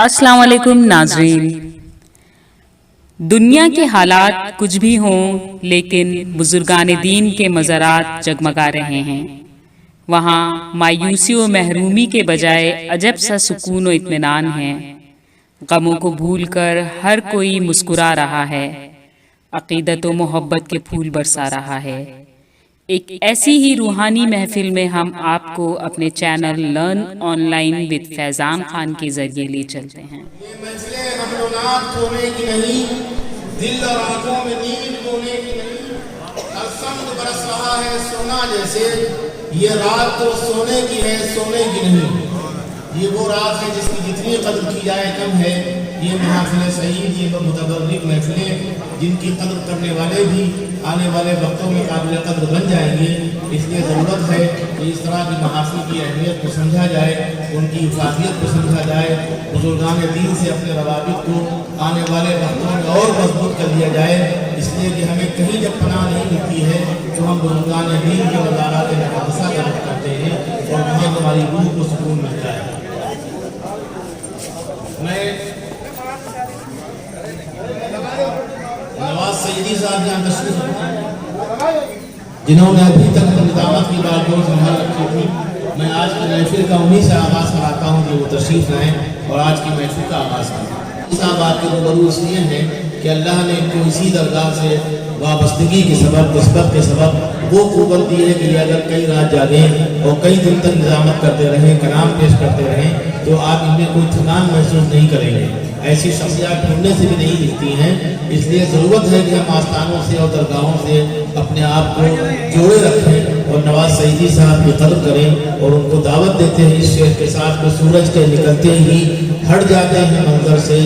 السلام علیکم ناظرین، دنیا کے حالات کچھ بھی ہوں لیکن بزرگان دین کے مزارات جگمگا رہے ہیں۔ وہاں مایوسی و محرومی کے بجائے عجب سا سکون و اطمینان ہے۔ غموں کو بھول کر ہر کوئی مسکرا رہا ہے، عقیدت و محبت کے پھول برسا رہا ہے۔ ایک ایسی ہی روحانی محفل میں ہم آپ کو اپنے channel learn online with Faizan Khan کے ذریعے لے چلتے ہیں۔ یہ منزلیں حمل و نقل کھونے کی نہیں، دل اور آنکھوں میں نیند کھونے کی نہیں۔ ہر سمت برس رہا ہے سونا جیسے، یہ رات تو سونے کی ہے سونے کی نہیں۔ یہ وہ رات ہے جس کی جتنی قدر کی جائے کم ہے۔ یہ محافل سعید، یہ متبرک محفلیں جن کی قدر کرنے والے بھی آنے والے وقتوں میں قابل قدر بن جائیں گے۔ اس لیے ضرورت ہے کہ اس طرح کی محافل کی اہمیت کو سمجھا جائے، ان کی افادیت کو سمجھا جائے، بزرگان دین سے اپنے روابط کو آنے والے وقتوں میں اور مضبوط کر دیا جائے۔ اس لیے کہ ہمیں کہیں جب پناہ نہیں ملتی ہے تو ہم بزرگان دین کے مزارات مقدسہ کا رخ کرتے ہیں اور وہاں ہماری روح کو سکون ملتا ہے۔ میں نواز سیدی صاحب جہاں تشریف رکھتے جنہوں نے ابھی تک نظامت کی بات بہت سنبھال رکھی تھی، میں آج کی محفل کا انہی سے آغاز کراتا ہوں کہ وہ تشریف لائیں اور آج کی محفل کا آغاز کریں۔ صاحب آپ کے روبرو اس لیے ہیں کہ اللہ نے ان کو اسی درگاہ سے وابستگی کے سبب، نسبت کے سبب وہ قوت دی ہے کہ یہ اگر کئی رات جاگیں اور کئی دن تک نظامت کرتے رہیں، کلام پیش کرتے رہیں تو آپ ان میں کوئی تھکان محسوس نہیں کریں گے۔ ایسی شخصیات ڈھونڈنے سے بھی نہیں دکھتی ہیں۔ اس لیے ضرورت ہے کہ ہم آستانوں سے اور درگاہوں سے اپنے آپ کو جوڑے رکھیں اور نواز سعیدی صاحب کی قدر کریں اور ان کو دعوت دیتے ہیں اس شعر کے ساتھ کہ سورج کے نکلتے ہی ہٹ جاتے ہیں منظر سے،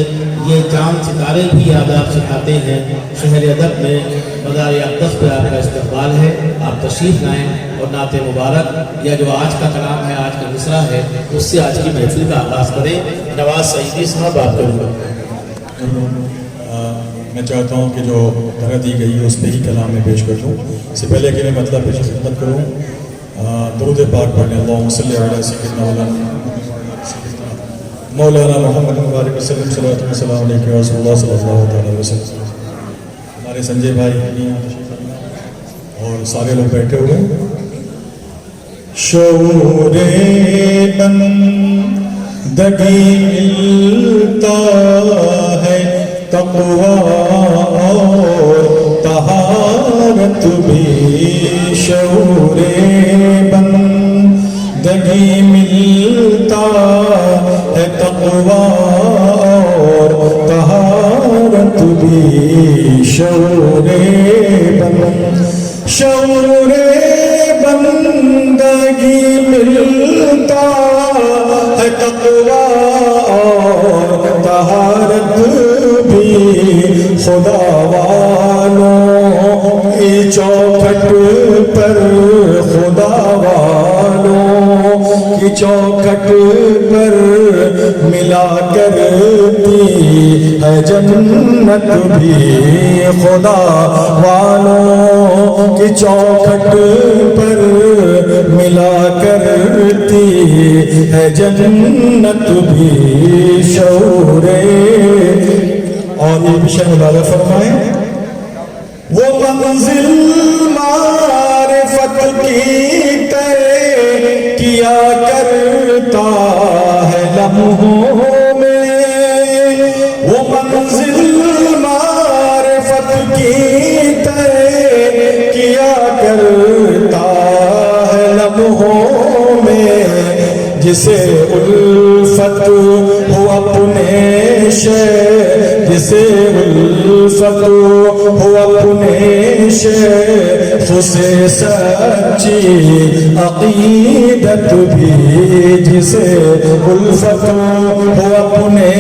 یہ چاند ستارے بھی آداب سکھاتے ہیں۔ شہر ادب میں مزار اقدس پہ آپ کا استقبال ہے، آپ تشریف لائیں اور نعت مبارک یا جو آج کا کلام ہے، آج کا مصرع ہے، اس سے آج کی محفل کا آغاز کریں۔ نواز سعیدی صاحب آپ کا میں چاہتا ہوں کہ جو طرح دی گئی ہے اس پہ ہی کلام میں پیش کر دوں۔ اس سے پہلے کہ میں مطلب پیش خدمت کروں، درود پاک پڑھیں۔ اللہم صلی علی سیدنا مولانا محمد مبارک وسلم، صلوات و سلام علیہ رسول اللہ صلی اللہ علیہ وسلم۔ ہمارے سنجے بھائی اور سارے لوگ بیٹھے ہوئے ہیں۔ شعور بندگی ملتا ہے، تقویٰ اور طہارت بھی، شعور بندگی ملتا ہے، تقویٰ اور طہارت بھی، شعور بندگی ملتا ہے، تقویٰ اور طہارت بھی، خدا والوں کی چوکھٹ پر، خدا والوں کی چوکھٹ پر ملا کرتی ہے جنت بھی، خدا والوں کی چوکھٹ پر ملا کرتی ہے جنت بھی، شعور اور یہ بھی شاہ ملازہ فرمائیں۔ وہ منزل معرفت کی طے کیا کرتا ہے لمحوں میں، وہ منزل معرفت کی طے کیا کرتا ہے لمحوں میں، جسے الفت ہو اپنے شیخ، جسے الفت ہو اپنے شیخ سے سچی عقیدت بھی، جسے الفت ہو اپنے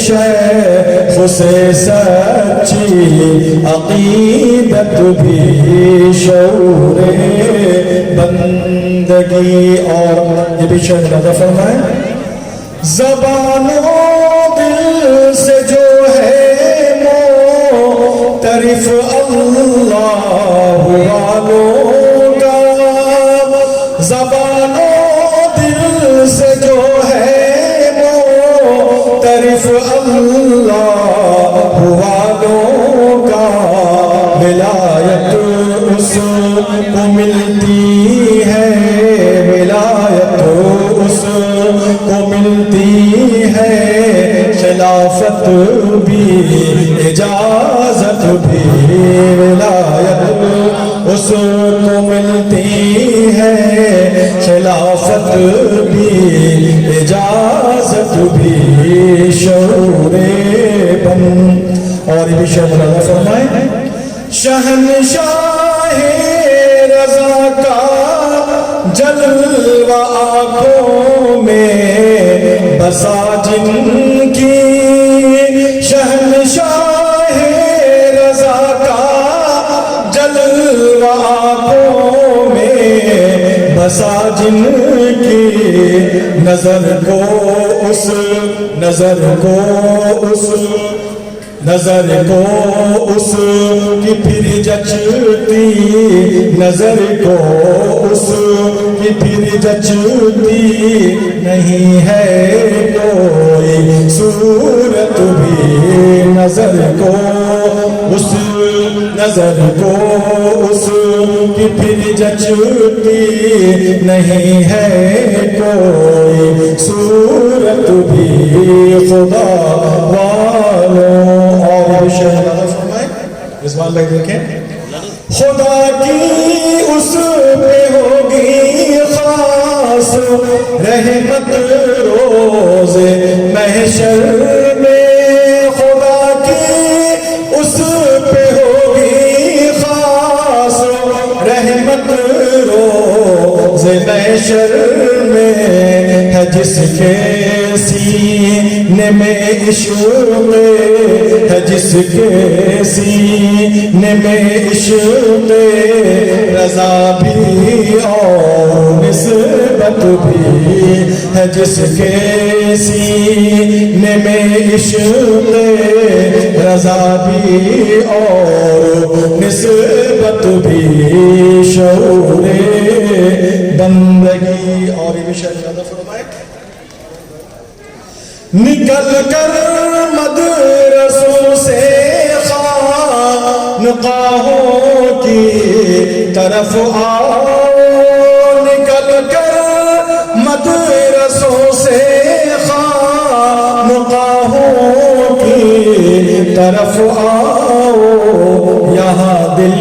شیخ سے سچی عقیدت بھی، شعور بندگی اور یہ بھی شہزادہ فرمائے۔ زبان و دل سے جو ہے معترف اللہ والوں کا، زبان و دل سے جو ہے طرف اللہ والوں کا ولایت اس کو ملتی ہے، ولایت اس کو ملتی ہے، خلافت بھی اجازت بھی، ولایت اس کو ملتی ہے، خلافت بھی اجازت بھی، شعور بند۔ اور یہ بھی شعر اللہ فرمائے، شہنشاہ رضا کا جلوہ آنکھوں میں بسا جن کی، شہنشاہ رضا کا جلوہ آنکھوں میں بسا جن کی، نظر کو اس کی پھر جچتی، نظر کو اس کی پھر جچتی نہیں ہے کوئی صورت بھی، نظر کو اس کی پھر جچتی نہیں ہے کوئی صورت بھی، خدا والوں۔ اور رضوان بھائی دیکھیں، خدا کی اس پہ ہوگی خاص رحمت روز محشر میں، خدا کی اس پہ ہوگی خاص رحمت روز محشر میں، ہے جس کے سینے میں عشق، ہے جس کے سینے میں عشق رضا بھی اور نسبت بھی، ہے جس کے سینے میں عشق رضا بھی اور نسبت بھی، شعور بندگی۔ اور یہ بھی شعر زیادہ فرمائے، نکل کر مدرسوں سے خانقاہوں کی طرف آؤ، نکل کر مدرسوں سے خانقاہوں کی طرف آؤ، یہاں دل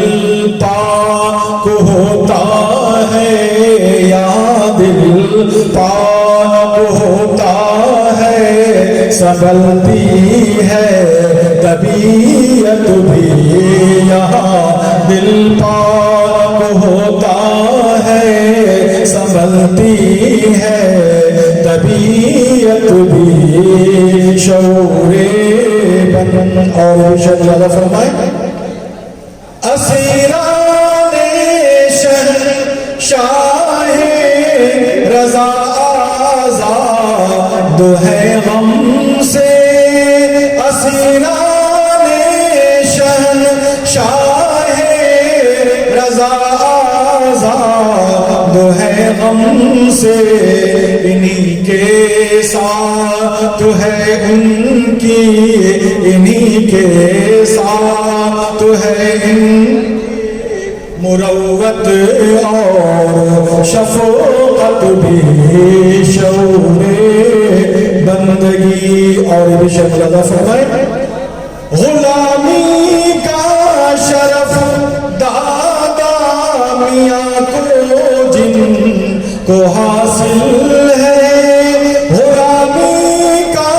پاک ہوتا ہے، یہاں دل پاک ہوتا ہے، سنبھلتی ہے طبیعت بھی، یہاں دل پاک ہوتا ہے، سنبھلتی ہے طبیعت بھی، شعور بند۔ اور شعر زیادہ فرمائے، اسیران شہنشاہ رضا آزاد ہے غم سے، اسیران شہنشاہ رضا آزاد ہے غم سے، انہی کے ساتھ ہے ان کی، انہی کے ساتھ ہے ان مروت اور شفقت بھی، شعور بندگی۔ اور یہ بھی شعر زیادہ فرمائے، غلامی کا شرف دادا میاں کو جن کو حاصل ہے، غلامی کا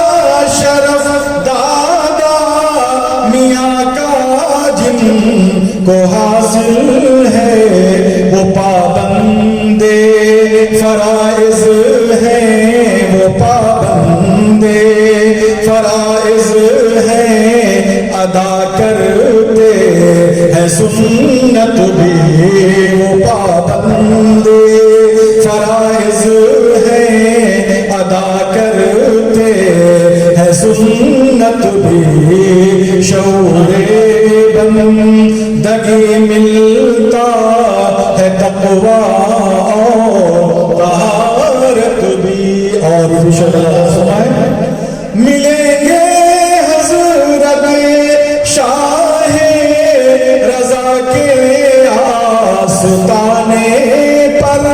شرف دادا میاں کا جن کو حاصل ہے، وہ پابند فرائض ہیں، وہ پابند فرائض ہیں، ادا کرتے ہیں سنت بھی، وہ پابند فرائض ہیں، ادا کرتے ہیں سنت بھی، شعور بندگی ملتا ہے تقویٰ اور طہارت بھی۔ اور شعر سنائیں، ملے سلطانے پر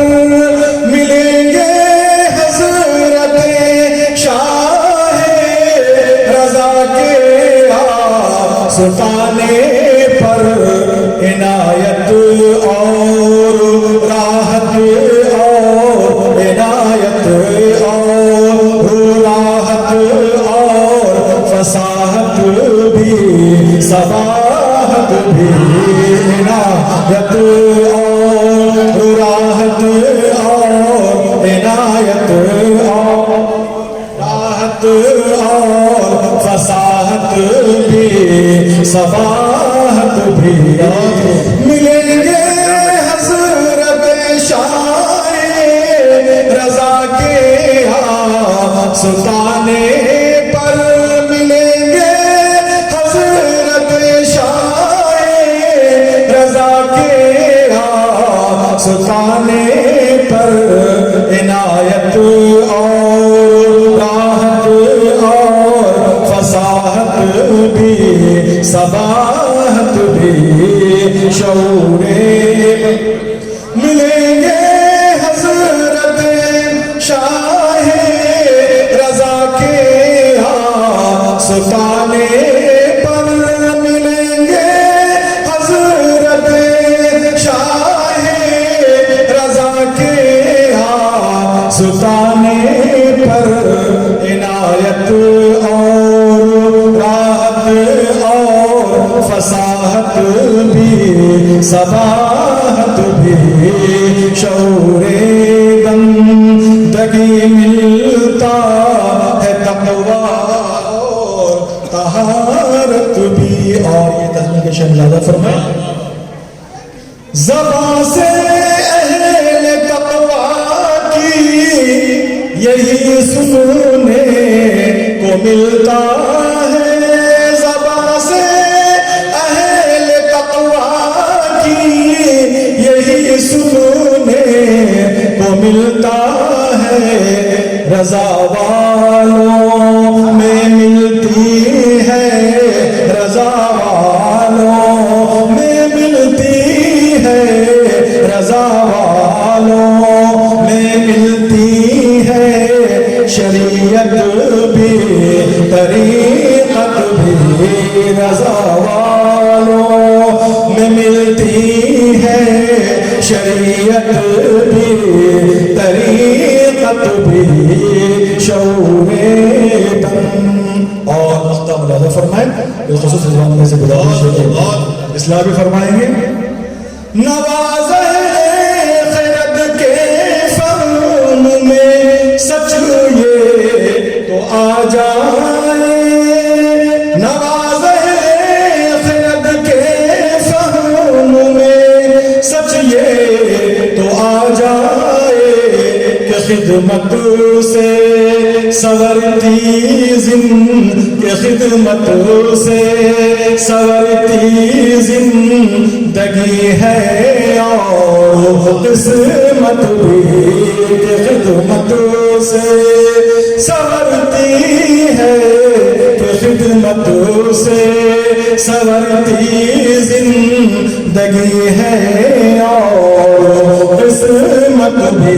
ملیں گے حضرت شاہ رضا کے سلطانے پر عنایت اور راحت اور عنایت اور راحت اور فصاحت بھی صباحت بھی عنایت اور راحت اور عنایت اور راحت اور فصاحت بھی صباحت بھی ملیں گے حضرت شاہ رضا کے سلطانے پر ملیں گے حضرت شاہ رضا کے سلطانے پر عنایت اور راحت اور فصاحت بھی صباحت بھی شعور ملیں گے حضرت شاہ رضا کے سلطانے پر ملیں گے حضرت شاہ رضا کے سلطانے پر عنایت اور راحت اور فصاحت بھی صباحت بھی شعور بندگی ملتا ہے تقویٰ اور طہارت بھی. اور یہ تسبیح کے شامل ادا فرمائیں. زبان سے اہل تقویٰ کی یہی سننے کو ملتا ہے. زبان سے اہل تقویٰ کی یہی سننے کو ملتا ہے. رضا والوں میں ملتی ہے رضا والوں میں ملتی ہے رضا والوں میں ملتی ہے شریعت بھی طریقت بھی رضا والوں میں ملتی ہے شریعت بھی طریقت بھی شعور اور مختم ملاحظہ فرمائیں. بالخصوص زبان میں سے گزارش ہے کہ اصلاح بھی فرمائیں گے. نواز خرد کے فہم میں سچ یہ تو آ جائے. نواز خرد کے فہم میں سچ یہ تو آ جائے کہ خدمت سے سورتی کہ خدمت سے سورتی زندگی ہے اور قسمت بھی کہ خدمت سے سورتی ہے کہ خدمت سے سورتی زندگی ہے اور قسمت بھی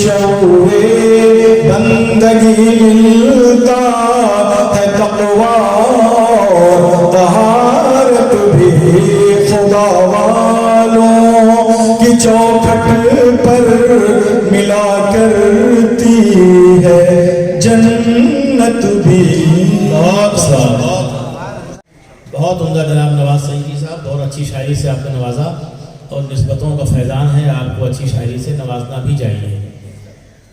شعور بندگی ملتا ہے تقویٰ اور طہارت بھی خدا والوں کی چوکھٹ پر ملا کرتی ہے جنت بھی. بہت عمدہ جناب نواز سعیدی صاحب. بہت اچھی شاعری سے آپ کو نوازا اور نسبتوں کا فیضان ہے. آپ کو اچھی شاعری سے نوازنا بھی چاہیے.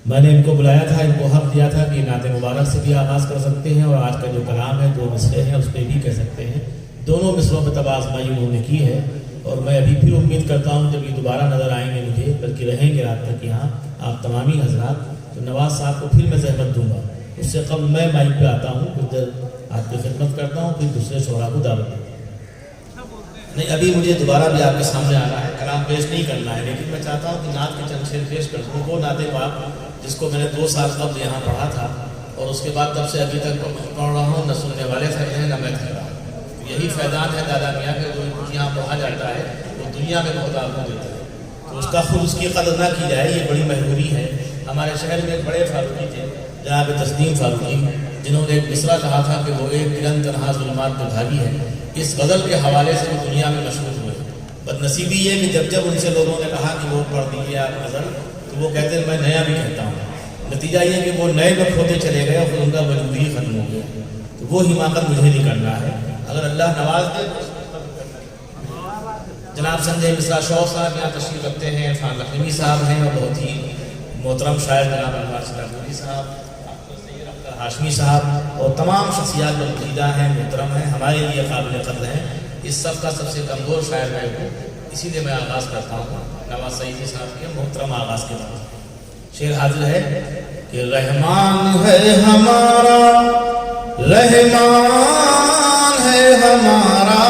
میں نے ان کو بلایا تھا, ان کو حق دیا تھا کہ نعت مبارک سے بھی آغاز کر سکتے ہیں اور آج کا جو کلام ہے 2 مصرے ہیں اس پہ بھی کہہ سکتے ہیں. دونوں مصروں پہ تب آزمائی انہوں نے کی ہے اور میں ابھی پھر امید کرتا ہوں جب یہ دوبارہ نظر آئیں گے مجھے, بلکہ رہیں گے رات تک یہاں آپ تمامی حضرات, تو نواز صاحب کو پھر میں زحمت دوں گا. اس سے قبل میں مائک پہ آتا ہوں, کچھ دیر آپ کی خدمت کرتا ہوں, پھر دوسرے شعراء کو دعوت دیتا ہوں. نہیں, ابھی مجھے دوبارہ بھی آپ کے سامنے آنا ہے, کلام پیش نہیں کرنا ہے, لیکن میں چاہتا ہوں کہ نعت کے چند شعر پیش کر دوں. وہ نعت پاک جس کو میں نے 2 سال قبل یہاں پڑھا تھا اور اس کے بعد تب سے ابھی تک پڑھ رہا ہوں. نہ سننے والے تھے ہیں نہ میں تھا. یہی فیضان ہے دادا میاں کا, جو یہاں پڑھا جاتا ہے وہ دنیا میں بہت آپ کو دیتا ہے. تو اس کا خود اس کی قدر نہ کی جائے یہ بڑی مجبوری ہے۔ ہمارے شہر میں ایک بڑے فاروقی تھے جناب تسلیم فاروقی، جنہوں نے ایک مصرع کہا تھا کہ وہ ایک کرن تنہا ظلمات پہ بھاگی ہے۔ اس غزل کے حوالے سے وہ دنیا میں مشہور ہوئے۔ بدنصیبی یہ کہ جب ان سے لوگوں نے کہا کہ وہ پڑھ دیجیے آپ غزل، تو وہ کہتے ہیں میں نیا بھی کہتا ہوں۔ نتیجہ یہ کہ وہ نئے میں کھوتے چلے گئے اور پھر ان کا وجود ہی ختم ہو گیا۔ تو وہ حماقت مجھے نہیں کرنا ہے، اگر اللہ نواز دے۔ جناب سنجے مصرع شوق صاحب یہاں تشریف رکھتے ہیں، عرفان لکھنوی صاحب ہیں، اور بہت ہی محترم شاعر جناب انوار سلاپوری صاحب، سید اختر ہاشمی صاحب، اور تمام شخصیات جو مفیدہ ہیں، محترم ہیں، ہمارے لیے قابل قدر ہیں۔ اس صف کا سب سے کمزور شاعر میں ہوں، اسی لیے میں آغاز کرتا ہوں نواز سعیدی صاحب کے محترم آغاز کے بعد۔ شعر حاضر ہے کہ رحمان ہے ہمارا، رحمان ہے ہمارا،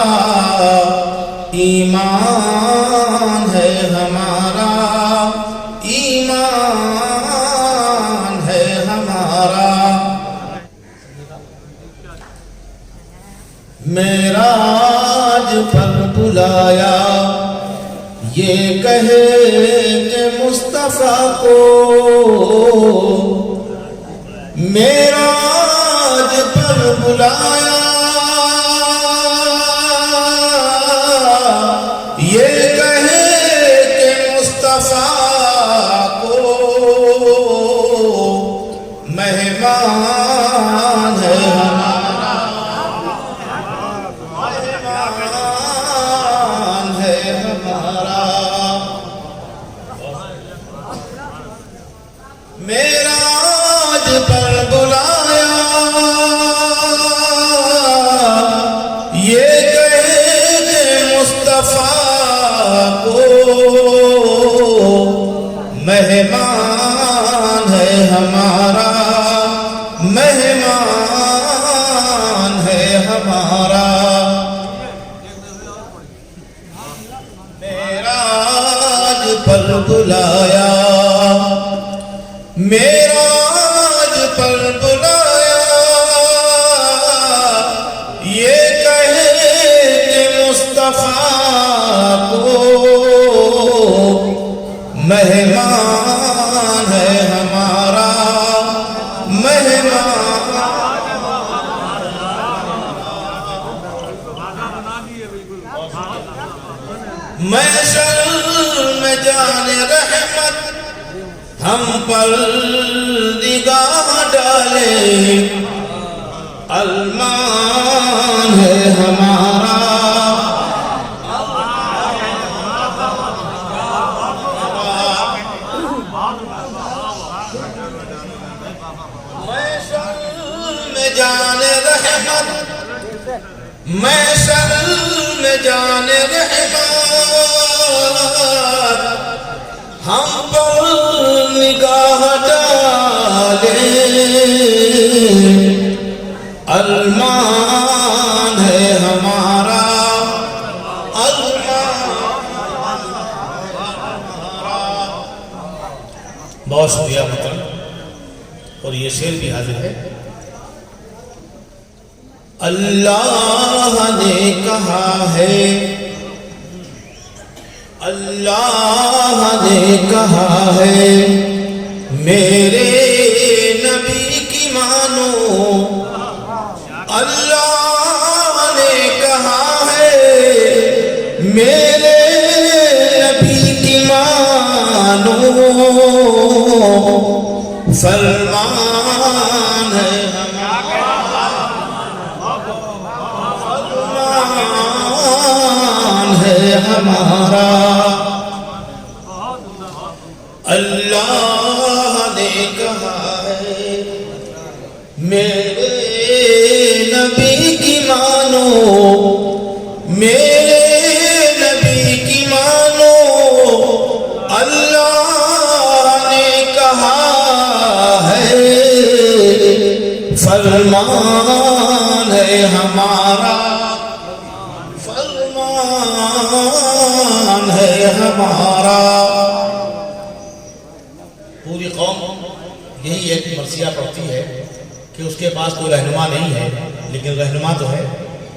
ایمان ہے ہمارا، ایمان ہے ہمارا۔ معراج پر بلایا یہ کہے کہ مصطفیٰ کو، معراج پر بلایا یہ کہے کہ مصطفیٰ کو، مہمان ہے ہمارا، مہمان ہے ہمارا۔ معراج پر بلایا یہ کہے کہ مصطفیٰ کو، مہمان ہے ہمارا، مہمان ہے ہمارا۔ معراج پر بلایا، معراج پر بلایا یہ کہے کہ مصطفیٰ کو، مہمان ہے ہمارا، مہمان۔ محشر میں جان رحمت ہم پر نگاہ ڈالے، ارمان ہے ہمارا، میں جان رحمت، محشر میں جان رحمت ہم پر نگاہ ڈالے، ارمان ہے ہمارا، بہت شکریہ محترم۔ اور یہ شعر بھی حاضر ہے۔ اللہ نے کہا ہے، اللہ نے کہا ہے میرے نبی کی مانو، اللہ نے کہا ہے میرے نبی کی مانو، فرمان ہے ہمارا، فرمان ہے ہمارا۔ اللہ نے کہا ہے میرے نبی کی مانو، میرے نبی کی مانو، اللہ نے کہا ہے فرمان ہے ہمارا، فرمان ہے ہمارا۔ پوری قوم یہی ایک مرثیہ پڑھتی ہے کہ اس کے پاس کوئی رہنما نہیں ہے، لیکن رہنما تو ہے۔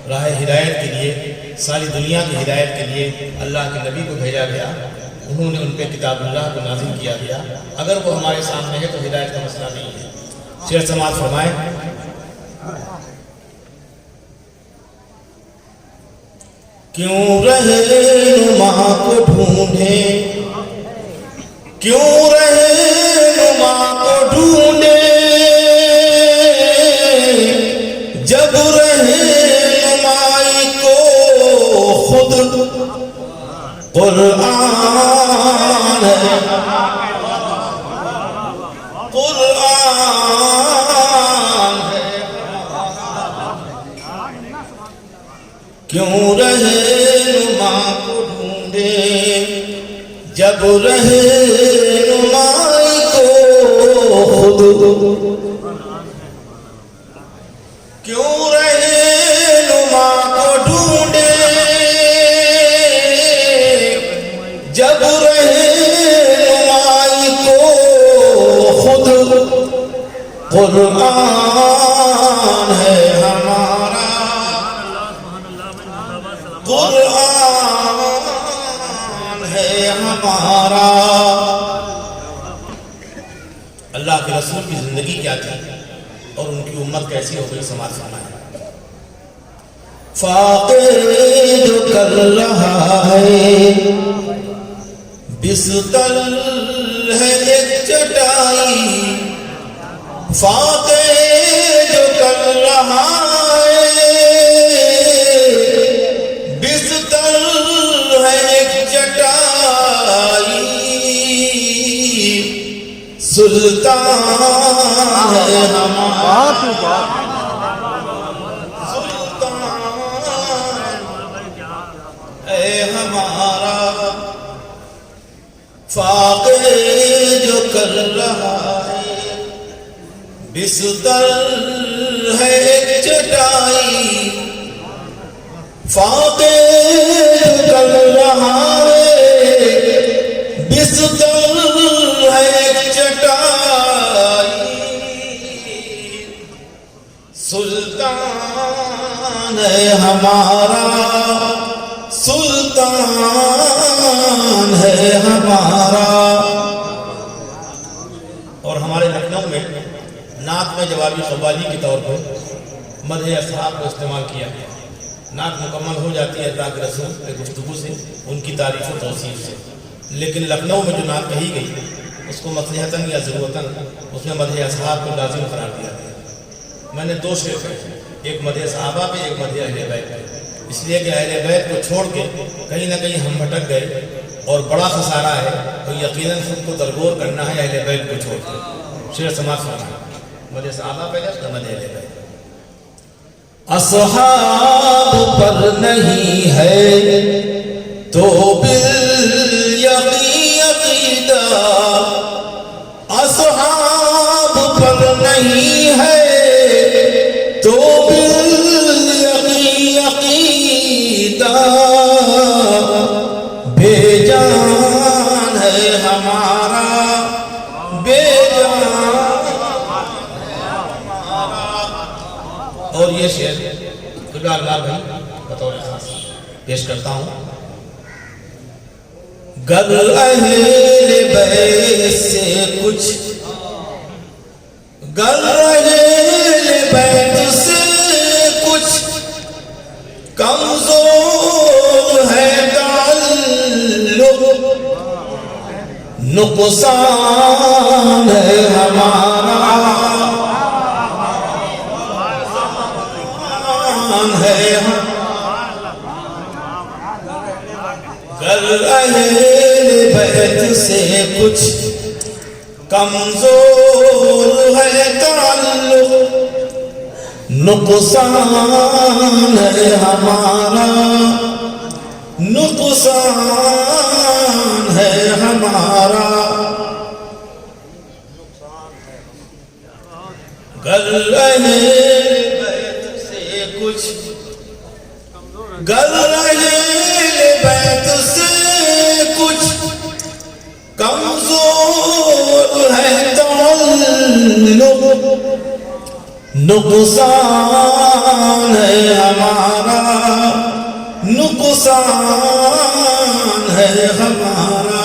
راہ ہدایت کے لیے، ساری دنیا کی ہدایت کے لیے اللہ کے نبی کو بھیجا گیا، انہوں نے ان پہ کتاب اللہ کو نازل کیا گیا. اگر وہ ہمارے سامنے ہے تو ہدایت کا مسئلہ نہیں ہے. شیخ سماعت فرمائیں کیوں رہنما کو ڈھونڈے, کیوں رہنما کو ڈھونڈے, جب رہنمائی کو خود قرآن ہے, قرآن ہے. کیوں رہنما کو ڈھونڈے جب رہنمائی کو خود, کیوں رہنما کو ڈھونڈے جب رہنمائی کو خود قرآن ہے ہمارا, قرآن ہے ہمارا. اللہ کے رسول کی زندگی کیا تھی اور ان کی امت کیسی ہو گئی, سماعت فرمائیں. فاقے جو کر رہا ہے بستر ہے ایک چٹائی, فاقے جو کر رہا ہے بستر ہے ایک چٹائی, سلطان ہے ہمارا, سلطان ہے ہمارا. فاقے جو کر رہا ہے بستر ہے ایک چٹائی, فاقے جو کر رہا ہے بستر ہے ایک چٹائی, سلطان ہے ہمارا, سلطان ہے ہمارا. اور ہمارے لکھنؤ میں نعت میں جوابی قوالی کے طور پر مدح اصحاب کو استعمال کیا گیا. نعت مکمل ہو جاتی ہے اللہ کے رسول کی گفتگو سے, ان کی تعریف و توصیف سے, لیکن لکھنؤ میں جو نعت کہی گئی اس کو مصلحتاً یا ضرورتاً اس میں مدح اصحاب کو لازم قرار دیا گیا. میں نے دو شعر کہے, ایک مدح صحابہ پہ, ایک مدح اہل بیت پہ, اس لیے کہ اہل بیت کو چھوڑ کے کہیں نہ کہیں ہم بھٹک گئے اور بڑا خسارہ ہے, تو یقیناً خود کو درگور کرنا ہے اہل بیت کو چھوڑ کے. شعر سماعت فرمائیں. مدح صحابہ پہلے اس کا مدح اہل بیت. اصحاب پر نہیں ہے تو بالیقین عقیدہ, اصحاب پر نہیں ہے تو بالیقین عقیدہ, بے جان ہے ہمارا, بے جان ہمارا. اور یہ شعر قبلہ اللہ بھائی بطور خاص پیش کرتا ہوں. گر اہل بیت سے کچھ, گر اہل بیت سے کچھ کمزور ہے تعلق, نقصان ہے ہمارا, ہے گر اہل بیت سے کچھ کمزور ہے تعلق, نقصان ہے ہمارا, نقصان ہے ہمارا. گر اہل بیت سے کچھ, گر اہل بیت سے کچھ کمزور ہے تعلق, نقصان ہے ہمارا, نقصان ہے ہمارا.